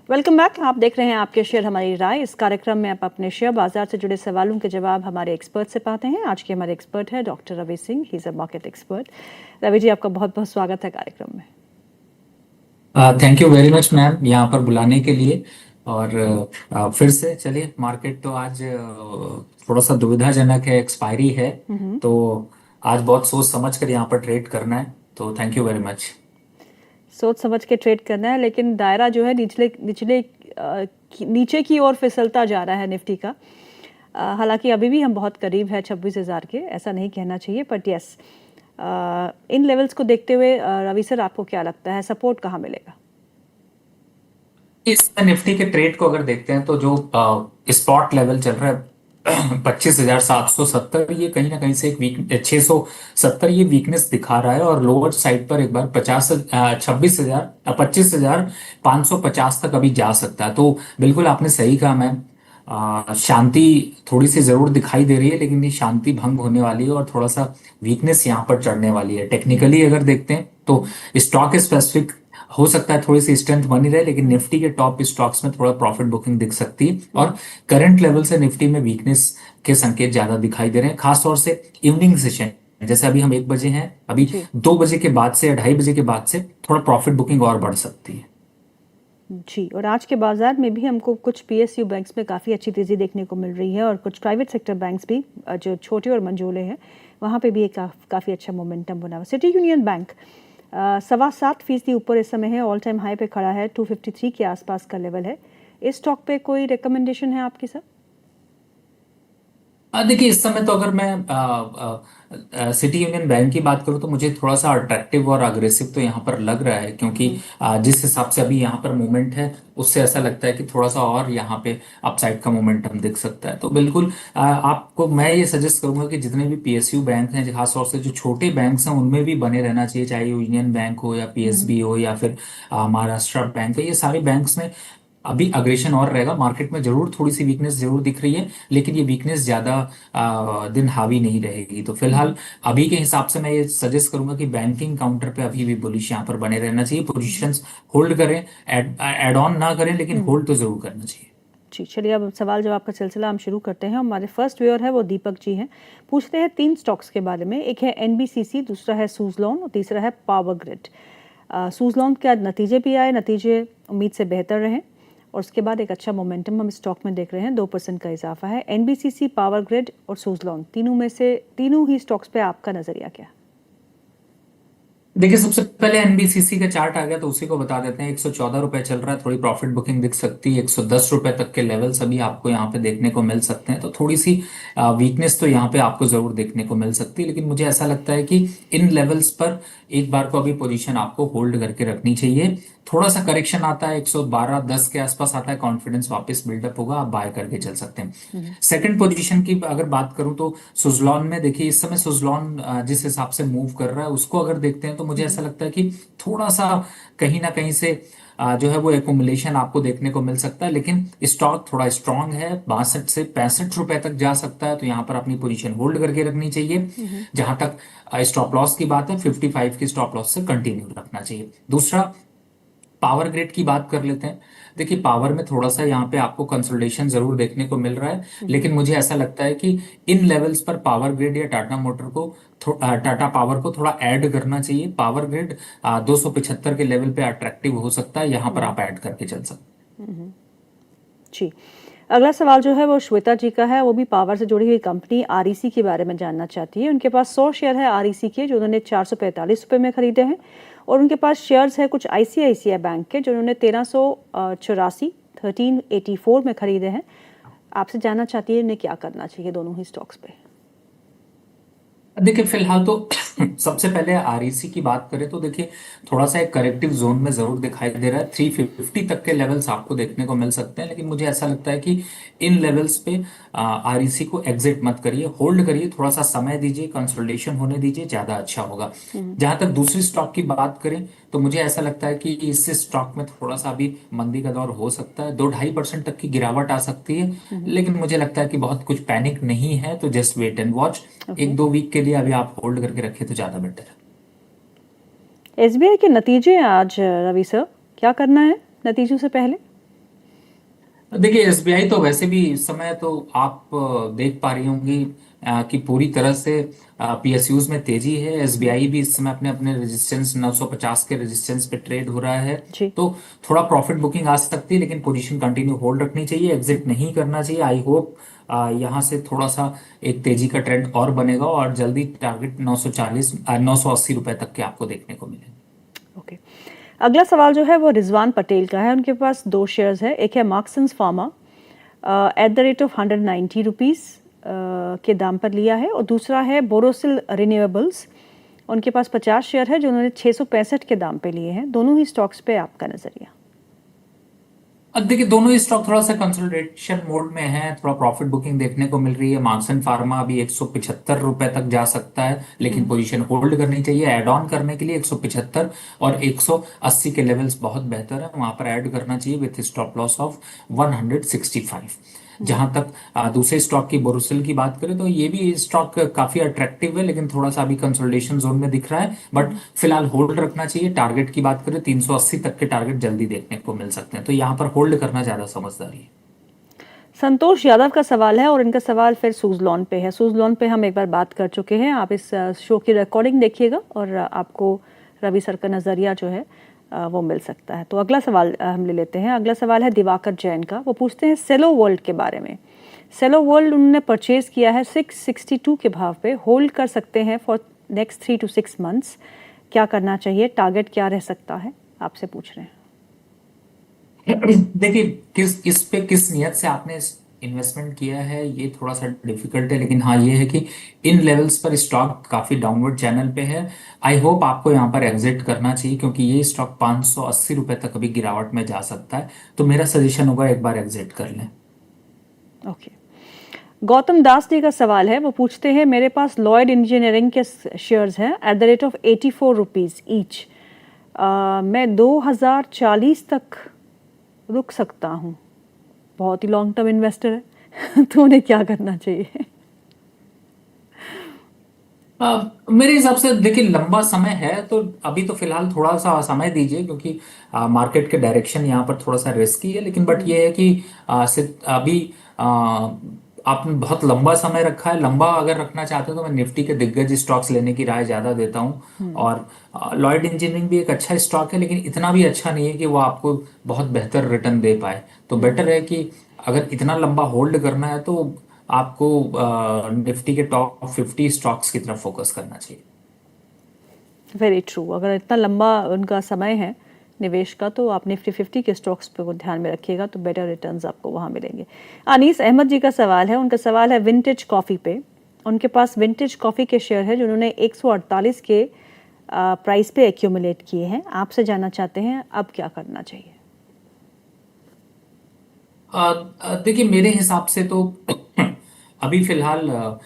Welcome back. आप देख रहे हैं आपके शेयर हमारी राय। इस कार्यक्रम में आप अपने शेयर बाजार से जुड़े सवालों के जवाब हमारे एक्सपर्ट से पाते हैं। आज के हमारे एक्सपर्ट है doctor Ravi Singh, he is a market expert. Ravi ji, आपका बहुत बहुत स्वागत है कार्यक्रम में। Thank you very much ma'am, यहाँ पर बुलाने के लिए। और फिर से चलिए, मार्केट तो आज थोड़ा सा दुविधाजनक है, एक्सपायरी है। हम्म। तो आज बहुत सोच समझ कर यहाँ पर ट्रेड करना है, तो थैंक यू वेरी मच। सोच समझ के ट्रेड करना है, लेकिन दायरा जो है निचले निचले नीचे की ओर फिसलता जा रहा है निफ्टी का। हालांकि अभी भी हम बहुत करीब है 26,000 के, ऐसा नहीं कहना चाहिए, बट यस, इन लेवल्स को देखते हुए रवि सर, आपको क्या लगता है सपोर्ट कहाँ मिलेगा? इस निफ्टी के ट्रेड को अगर देखते हैं तो जो स्पॉट लेवल चल रहा है 25,770, ये कहीं ना कहीं से एक वीक 670 ये वीकनेस दिखा रहा है। और लोअर साइड पर एक बार 25,550 तक अभी जा सकता है। तो बिल्कुल आपने सही कहा मैम। शांति थोड़ी सी जरूर दिखाई दे रही है, लेकिन ये शांति भंग होने वाली है और थोड़ा सा वीकनेस यहाँ पर चढ़ने वाली है। टेक्निकली अगर देखते हैं तो स्टॉक स्पेसिफिक हो सकता है थोड़ी सी स्ट्रेंथ बनी रहे, लेकिन निफ्टी के टॉप स्टॉक्स में थोड़ा प्रॉफिट बुकिंग दिख सकती है। और करंट लेवल से निफ्टी में वीकनेस के संकेत ज्यादा दिखाई दे रहे हैं, खासतौर से इवनिंग सेशन। जैसे अभी हम 1 बजे हैं, अभी जी 2 बजे के बाद से या 2:30 बजे के बाद से थोड़ा प्रॉफिट बुकिंग और बढ़ सकती है। जी, और आज के बाजार में भी हमको कुछ पीएसयू बैंक्स में काफ़ी अच्छी तेज़ी देखने को मिल रही है, और कुछ प्राइवेट सेक्टर बैंक्स भी जो छोटे और मंझोले हैं, वहाँ पे भी एक काफ़ी अच्छा मोमेंटम बना हुआ। सिटी यूनियन बैंक 7.25% ऊपर इस समय है, ऑल टाइम हाई पे खड़ा है, 253 के आसपास का लेवल है। इस स्टॉक पे कोई रिकमेंडेशन है आपकी सर? देखिए, इस समय तो अगर मैं सिटी यूनियन बैंक की बात करूं तो मुझे थोड़ा सा अट्रैक्टिव और अग्रेसिव तो यहाँ पर लग रहा है, क्योंकि जिस हिसाब से अभी यहाँ पर मूवमेंट है, उससे ऐसा लगता है कि थोड़ा सा और यहाँ पे अपसाइड का मोमेंटम दिख सकता है। तो बिल्कुल आपको मैं ये सजेस्ट करूंगा कि जितने भी पीएसयू बैंक हैं, खासतौर से जो छोटे बैंक्स हैं, उनमें भी बने रहना चाहिए, चाहे यूनियन बैंक हो या पीएसबी हो या फिर महाराष्ट्र बैंक हो। ये सारे बैंक्स में अभी अग्रेशन और रहेगा। मार्केट में जरूर थोड़ी सी वीकनेस जरूर दिख रही है, लेकिन ये वीकनेस ज्यादा दिन हावी नहीं रहेगी। तो फिलहाल अभी के हिसाब से मैं ये सजेस्ट करूंगा कि बैंकिंग काउंटर पे अभी भी बुलिश यहाँ पर बने रहना चाहिए। पोजीशंस होल्ड करें, एड ऑन ना करें, लेकिन होल्ड तो जरूर करना चाहिए। जी, चलिए अब सवाल जवाब का सिलसिला हम शुरू करते हैं। हमारे फर्स्ट व्यूअर है वो दीपक जी हैं, पूछते हैं 3 स्टॉक्स के बारे में। एक है एनबीसीसी, दूसरा है सुज़लॉन और तीसरा है पावर ग्रिड। सुज़लॉन के नतीजे भी आए, नतीजे उम्मीद से बेहतर रहे, और उसके बाद एक अच्छा मोमेंटम हम स्टॉक में देख रहे हैं, 2% का इजाफा है। एनबीसीसी, पावर ग्रिड और सुज़लॉन, तीनों में से तीनों ही स्टॉक्स पे आपका नजरिया क्या है? देखिए, सबसे पहले एनबीसीसी का चार्ट आ गया तो उसी को बता देते हैं। 114 रुपए चल रहा है, थोड़ी प्रॉफिट बुकिंग दिख सकती है। 110 रुपए तक के लेवल्स अभी आपको यहाँ पे देखने को मिल सकते हैं। तो थोड़ी सी वीकनेस तो यहाँ पे आपको जरूर देखने को मिल सकती है, लेकिन मुझे ऐसा लगता है कि इन लेवल्स पर एक बार को अभी पोजीशन आपको होल्ड करके रखनी चाहिए। थोड़ा सा करेक्शन आता है, 112.10 के आसपास आता है, कॉन्फिडेंस वापस बिल्डअप होगा, आप बाय करके चल सकते हैं। सेकंड पोजीशन की अगर बात करूं तो सुजलॉन में देखिए, इस समय सुजलॉन जिस हिसाब से मूव कर रहा है उसको अगर देखते हैं तो मुझे ऐसा लगता है कि थोड़ा सा कहीं ना कहीं से जो है वो एकुमुलेशन आपको देखने को मिल सकता है। लेकिन स्टॉक थोड़ा स्ट्रांग है, 62 से 65 रुपए तक जा सकता है, तो यहाँ पर अपनी पोजीशन होल्ड करके रखनी चाहिए। जहां तक स्टॉप लॉस की बात है, 55 की स्टॉप लॉस से कंटिन्यू रखना चाहिए। दूसरा, पावर ग्रिड की बात कर लेते हैं। देखिए, पावर में थोड़ा सा यहाँ पे आपको कंसोलिडेशन जरूर देखने को मिल रहा है, लेकिन मुझे ऐसा लगता है कि इन लेवल्स पर पावर ग्रिड या टाटा मोटर को टाटा पावर को थोड़ा ऐड करना चाहिए। पावर ग्रिड 275 के लेवल पे अट्रैक्टिव हो सकता है, यहाँ पर आप ऐड करके चल सकते जी, अगला सवाल जो है वो श्वेता जी का है। वो भी पावर से जुड़ी हुई कंपनी आरईसी के बारे में जानना चाहती है। उनके पास 100 शेयर है आरईसी के, जो उन्होंने 445 रुपये में खरीदे हैं, और उनके पास शेयर्स है कुछ आईसीआईसीआई बैंक के, जो उन्होंने 1384 1384 में खरीदे हैं। आपसे जानना चाहती है उन्हें क्या करना चाहिए दोनों ही स्टॉक्स पे। हैं। देखिए, फिलहाल तो सबसे पहले आरईसी की बात करें तो देखिए, थोड़ा सा एक करेक्टिव जोन में जरूर दिखाई दे रहा है। 350 तक के लेवल्स आपको देखने को मिल सकते हैं, लेकिन मुझे ऐसा लगता है कि इन लेवल्स पे आरईसी को एग्जिट मत करिए, होल्ड करिए, थोड़ा सा समय दीजिए, कंसोलिडेशन होने दीजिए, ज्यादा अच्छा होगा। जहां तक दूसरी स्टॉक की बात करें तो मुझे ऐसा लगता है कि इस स्टॉक में थोड़ा सा अभी मंदी का दौर हो सकता है, 2-2.5% तक की गिरावट आ सकती है। लेकिन मुझे लगता है कि बहुत कुछ पैनिक नहीं है, तो just wait and watch. Okay. 1-2 week के लिए अभी आप होल्ड करके रखें तो ज्यादा बेटर है। एसबीआई के नतीजे हैं आज, रवि सर, क्या करना है नतीजों से पहले? देखिए एसबीआई तो वैसे भी इस समय तो आप देख पा रही होंगी कि पूरी तरह से पीएसयूज में तेजी है। हम्म, एसबीआई भी इस समय अपने अपने रेजिस्टेंस 950 के रेजिस्टेंस पे ट्रेड हो रहा है। जी। तो थोड़ा प्रॉफिट बुकिंग आ सकती है, लेकिन पोजीशन कंटिन्यू होल्ड रखनी चाहिए, एग्जिट नहीं करना चाहिए। आई होप यहाँ से थोड़ा सा एक तेजी का ट्रेंड और बनेगा और जल्दी टारगेट 940 980 रुपए तक के आपको देखने को मिले। ओके। अगला सवाल जो है वो रिजवान पटेल का है। उनके पास दो शेयर्स है। एक है Marksans pharma, at the rate of 190 rupees के दाम पर लिया है, और दूसरा है बोरोसिल रिन्यूएबल्स। उनके पास 50 शेयर है जो उन्होंने 665 के दाम पे लिए हैं। दोनों ही स्टॉक्स पे आपका नजरिया? अब देखिए दोनों ही स्टॉक थोड़ा सा कंसोलिडेशन मोड में है, थोड़ा प्रॉफिट बुकिंग देखने को मिल रही है। मार्क्सन फार्मा अभी 175 रुपए तक जा सकता है, लेकिन पोजीशन होल्ड करनी चाहिए। ऐड ऑन करने के लिए 175 और 180 के लेवल्स बहुत बेहतर है, वहां पर ऐड करना चाहिए विथ स्टॉप लॉस ऑफ 165। जहां तक दूसरे स्टॉक की बोरोसिल की बात करें तो ये भी स्टॉक काफी अट्रैक्टिव है, लेकिन थोड़ा सा अभी कंसोलिडेशन जोन में दिख रहा है। बट फिलहाल होल्ड रखना चाहिए। टारगेट की बात करें 380 तक के टारगेट जल्दी देखने को मिल सकते हैं, तो यहाँ पर होल्ड करना ज्यादा समझदारी है। संतोष यादव का सवाल है, और इनका सवाल फिर सूजलॉन पे है। सूजलॉन पे हम एक बार बात कर चुके हैं। आप इस शो की रिकॉर्डिंग देखिएगा और आपको रवि सर का नज़रिया जो है वो मिल सकता है। तो अगला सवाल हम ले लेते हैं। अगला सवाल है दिवाकर जैन का। वो पूछते हैं सेलो वर्ल्ड के बारे में। सेलो वर्ल्ड उन्होंने परचेज किया है 662 के भाव पे। होल्ड कर सकते हैं फॉर नेक्स्ट 3 to 6 मंथ्स। क्या करना चाहिए? टारगेट क्या रह सकता है? आपसे पूछ रहे हैं। देखिए किस इस पे किस नियत से आपने इन्वेस्टमेंट किया है ये थोड़ा सा डिफिकल्ट है, लेकिन हाँ ये है कि इन लेवल्स पर स्टॉक काफी डाउनवर्ड चैनल पे है। आई होप आपको यहाँ पर एग्जिट करना चाहिए, क्योंकि ये स्टॉक 580 रुपए तक अभी गिरावट में जा सकता है। तो मेरा सजेशन होगा एक बार एग्जिट कर लें। ओके। गौतम दास जी का सवाल है। वो पूछते हैं मेरे पास लॉयड इंजीनियरिंग के शेयर्स हैं eight the rate of 84 rupees each. मैं 2040 तक रुक सकता हूँ। बहुत ही लॉन्ग टर्म इन्वेस्टर है तो उन्हें क्या करना चाहिए? मेरे हिसाब से देखिए लंबा समय है, तो अभी तो फिलहाल थोड़ा सा समय दीजिए, क्योंकि मार्केट के डायरेक्शन यहाँ पर थोड़ा सा रिस्की है। लेकिन बट ये है कि अभी आपने बहुत लंबा समय रखा है। लंबा अगर रखना चाहते हो तो मैं निफ्टी के दिग्गज स्टॉक्स लेने की राय ज्यादा देता हूँ। और लॉयड इंजीनियरिंग भी एक अच्छा स्टॉक है, लेकिन इतना भी अच्छा नहीं है कि वो आपको बहुत बेहतर रिटर्न दे पाए। तो बेटर है कि अगर इतना लंबा होल्ड करना है तो आपको निफ्टी के टॉप 50 स्टॉक्स की तरफ फोकस करना चाहिए। Very true. अगर इतना लंबा उनका समय है निवेश का, तो आप निफ्टी 50 के स्टॉक्स पे वो ध्यान में रखिएगा, तो बेटर रिटर्न्स आपको वहाँ मिलेंगे। अनीस अहमद जी का सवाल है। उनका सवाल है विंटेज कॉफ़ी पे। उनके पास विंटेज कॉफ़ी के शेयर है जो उन्होंने 148 के प्राइस पे एक्यूमुलेट किए हैं। आपसे जानना चाहते हैं अब क्या करना चाहिए? देखिए मेरे हिसाब से तो अभी फिलहाल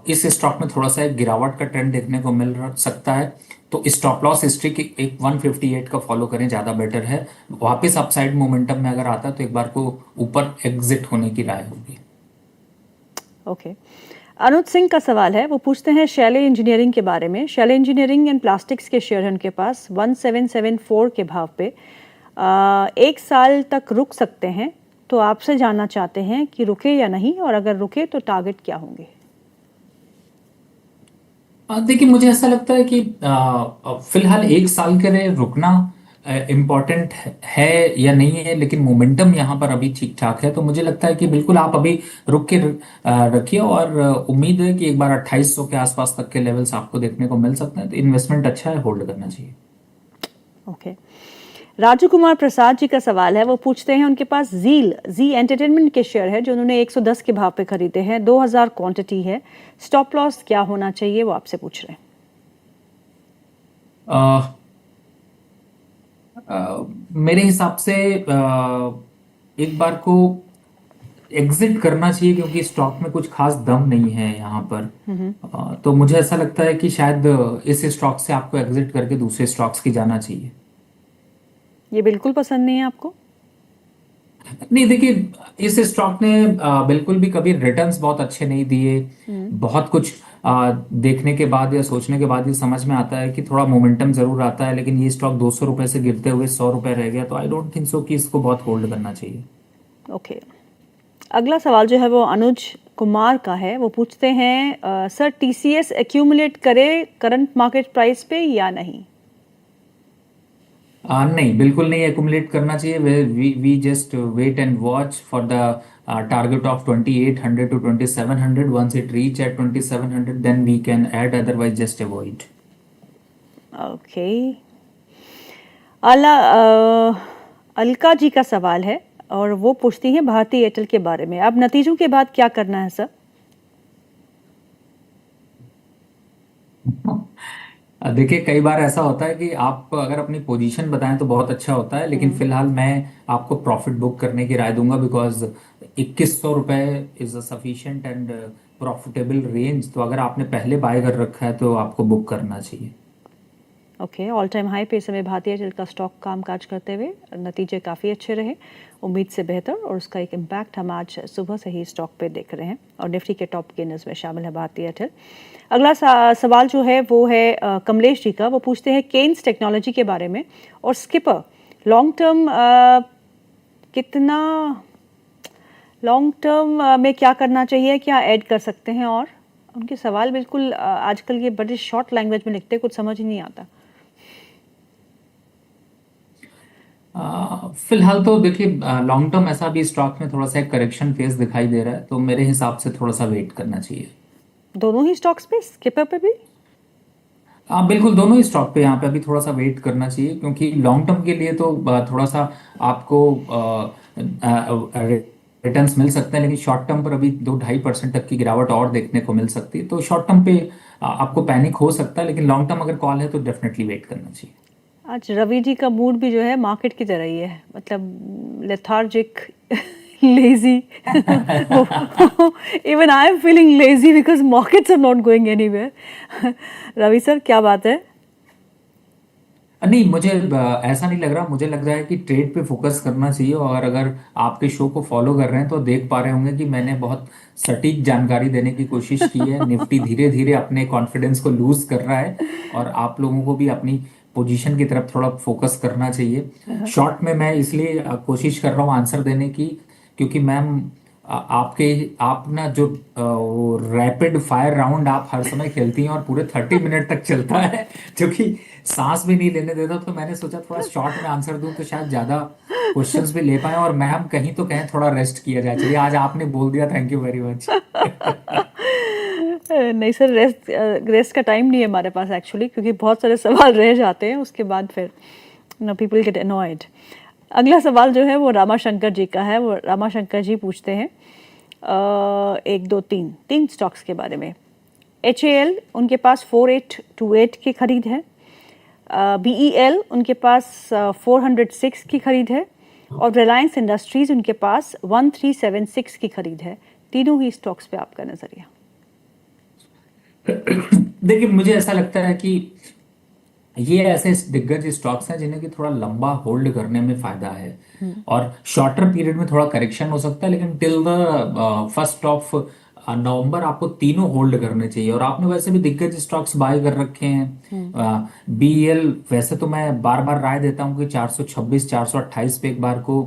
इस स्टॉक में थोड़ा सा एक गिरावट का ट्रेंड देखने को सकता है। तो स्टॉप लॉस हिस्ट्री की एक 158 का फॉलो करें, ज़्यादा बेटर है। वापस अपसाइड मोमेंटम में अगर आता है तो एक बार को ऊपर एग्जिट होने की राय होगी। ओके। अनुज सिंह का सवाल है। वो पूछते हैं शैले इंजीनियरिंग के बारे में। शैले इंजीनियरिंग एंड प्लास्टिक्स के शेयर हैं उनके पास 1774 के भाव पे। एक साल तक रुक सकते हैं, तो आपसे जानना चाहते हैं कि रुके या नहीं, और अगर रुके तो टारगेट क्या होंगे? देखिए मुझे ऐसा लगता है कि फिलहाल एक साल के लिए रुकना इम्पोर्टेंट है या नहीं है, लेकिन मोमेंटम यहाँ पर अभी ठीक ठाक है। तो मुझे लगता है कि बिल्कुल आप अभी रुक के रखिए, और उम्मीद है कि एक बार 2800 के आसपास तक के लेवल्स आपको देखने को मिल सकते हैं। तो इन्वेस्टमेंट अच्छा है, होल्ड करना चाहिए। ओके। राजू कुमार प्रसाद जी का सवाल है। वो पूछते हैं उनके पास जी एंटरटेनमेंट के शेयर है जो उन्होंने 110 के भाव पे खरीदे हैं। 2000 क्वांटिटी है। स्टॉप लॉस क्या होना चाहिए वो आपसे पूछ रहे हैं। अ, मेरे हिसाब से एक बार को एग्जिट करना चाहिए, क्योंकि स्टॉक में कुछ खास दम नहीं है यहाँ पर। तो मुझे ऐसा लगता है कि शायद इस स्टॉक से आपको एग्जिट करके दूसरे स्टॉक्स की जाना चाहिए। ये बिल्कुल पसंद नहीं है आपको? नहीं देखिए इस स्टॉक ने बिल्कुल भी कभी रिटर्न्स बहुत अच्छे नहीं दिए। बहुत कुछ देखने के बाद या सोचने के बाद ये समझ में आता है कि थोड़ा मोमेंटम जरूर आता है, लेकिन ये स्टॉक 200 रुपए से गिरते हुए 100 रुपए रह गया। तो आई डोंट थिंक सो कि इसको बहुत होल्ड करना चाहिए। ओके, अगला सवाल जो है वो अनुज कुमार का है। वो पूछते हैं सर टीसीएस एक्यूमुलेट करे करंट मार्केट प्राइस पे या नहीं? नहीं, बिल्कुल नहीं एक्युमुलेट करना चाहिए। We just wait and watch for the target of 2800 to 2700. Once it reach at 2700 then we can add, otherwise just avoid. Okay, Alka ji का सवाल है और वो पूछती हैं भारती एयरटेल के बारे में। अब नतीजों के बाद क्या करना है सर? देखिए, कई बार ऐसा होता है कि आप अगर अपनी पोजीशन बताएं तो बहुत अच्छा होता है, लेकिन फिलहाल मैं आपको प्रॉफिट बुक करने की राय दूंगा, बिकॉज 2100 रुपये is a sufficient and profitable range. तो अगर आपने पहले बाय कर रखा है तो आपको बुक करना चाहिए। ओके, ऑल टाइम हाई पे इस समय भारतीय एयरटेल का स्टॉक कामकाज करते हुए नतीजे काफ़ी अच्छे रहे, उम्मीद से बेहतर, और उसका एक इम्पैक्ट हम आज सुबह से ही स्टॉक पे देख रहे हैं और निफ्टी के टॉप गेनर्स में शामिल है भारतीय एयरटेल। अगला सवाल जो है वो है कमलेश जी का। वो पूछते हैं केन्स टेक्नोलॉजी के बारे में और स्किपर लॉन्ग टर्म कितना लॉन्ग टर्म में क्या करना चाहिए, क्या ऐड कर सकते हैं? और उनके सवाल बिल्कुल आजकल ये बड़े शॉर्ट लैंग्वेज में लिखते हैं, कुछ समझ ही नहीं आता। फिलहाल तो देखिए, लॉन्ग टर्म ऐसा भी स्टॉक में थोड़ा सा एक करेक्शन फेज दिखाई दे रहा है, तो मेरे हिसाब से थोड़ा सा वेट करना चाहिए। दोनों ही स्टॉक्स पे, स्किपर पे भी? बिल्कुल, दोनों ही स्टॉक पे यहाँ पे अभी थोड़ा सा वेट करना चाहिए, क्योंकि लॉन्ग टर्म के लिए तो थोड़ा सा आपको रिटर्न्स मिल सकते हैं, लेकिन शॉर्ट टर्म पर अभी 2-2.5% तक की गिरावट और देखने को मिल सकती है। तो शॉर्ट टर्म पे आपको पैनिक हो सकता है, लेकिन लॉन्ग टर्म अगर कॉल है तो डेफिनेटली वेट करना चाहिए। आज रवि जी का मूड भी जो है मार्केट की तरह ही है, मतलब lethargic, lazy. Even I am feeling lazy because markets are not going anywhere. Ravi sir, क्या बात है? नहीं, मुझे ऐसा नहीं लग रहा। मुझे लग रहा है कि ट्रेड पे फोकस करना चाहिए, और अगर आपके शो को फॉलो कर रहे हैं तो देख पा रहे होंगे कि मैंने बहुत सटीक जानकारी देने की कोशिश की है। निफ्टी धीरे धीरे अपने कॉन्फिडेंस को लूज कर रहा है, और आप लोगों को भी अपनी पोजीशन की तरफ थोड़ा फोकस करना चाहिए। शॉर्ट में मैं इसलिए कोशिश कर रहा हूँ आंसर देने की, क्योंकि मैम आपके आप ना जो वो रैपिड फायर राउंड आप हर समय खेलती हैं और पूरे 30 मिनट तक चलता है, जो कि सांस भी नहीं लेने देता। तो मैंने सोचा थोड़ा शॉर्ट में आंसर दूं तो शायद ज्यादा क्वेश्चंस भी ले पाए, और मैम कहीं तो कहीं थोड़ा रेस्ट किया जाए। चलिए, आज आपने बोल दिया, थैंक यू वेरी मच। नहीं सर, रेस्ट का टाइम नहीं है हमारे पास एक्चुअली, क्योंकि बहुत सारे सवाल रह जाते हैं, उसके बाद फिर नो पीपल गेट अनॉयड। अगला सवाल जो है वो रामाशंकर जी का है। वो रामाशंकर जी पूछते हैं 1 2 3 स्टॉक्स के बारे में। HAL उनके पास 4828 की खरीद है, BEL उनके पास 406 की खरीद है, और रिलायंस इंडस्ट्रीज उनके पास 1376 की खरीद है। तीनों ही स्टॉक्स पे आपका नजरिया? देखिए, मुझे ऐसा लगता है कि ये ऐसे दिग्गज स्टॉक्स हैं जिन्हें कि थोड़ा लंबा होल्ड करने में फायदा है, और शॉर्टर पीरियड में थोड़ा करेक्शन हो सकता है, लेकिन टिल द 1 नवंबर आपको तीनों होल्ड करने चाहिए। और आपने वैसे भी दिग्गज स्टॉक्स बाय कर रखे हैं। BEL वैसे तो मैं बार बार राय देता हूँ कि 426 428 पे एक बार को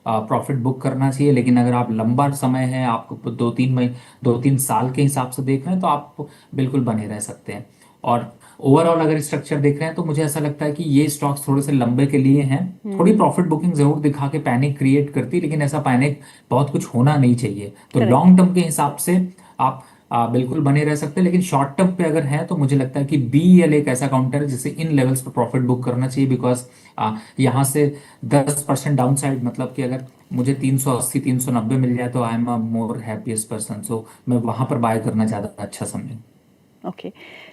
प्रॉफिट बुक करना चाहिए, लेकिन अगर आप लंबा समय है, आपको 2-3 साल के हिसाब से देख रहे हैं, तो आप बिल्कुल बने रह सकते हैं। और ओवरऑल अगर स्ट्रक्चर देख रहे हैं तो मुझे ऐसा लगता है कि ये स्टॉक्स थोड़े से लंबे के लिए हैं। थोड़ी प्रॉफिट बुकिंग जरूर दिखा के पैनिक क्रिएट करती है, लेकिन ऐसा पैनिक बहुत कुछ होना नहीं चाहिए। तो करेक्ट। लॉन्ग टर्म के हिसाब से आप बिल्कुल बने रह सकते हैं, लेकिन शॉर्ट टर्म पे अगर है तो मुझे लगता है कि BEL एक ऐसा काउंटर है जिसे इन लेवल्स पर प्रॉफिट बुक करना चाहिए, बिकॉज यहाँ से 10% डाउन साइड, मतलब कि अगर मुझे 380 390 मिल जाए तो I am a more happiest person. So मैं वहां पर बाय करना ज्यादा अच्छा समझूं। ओके,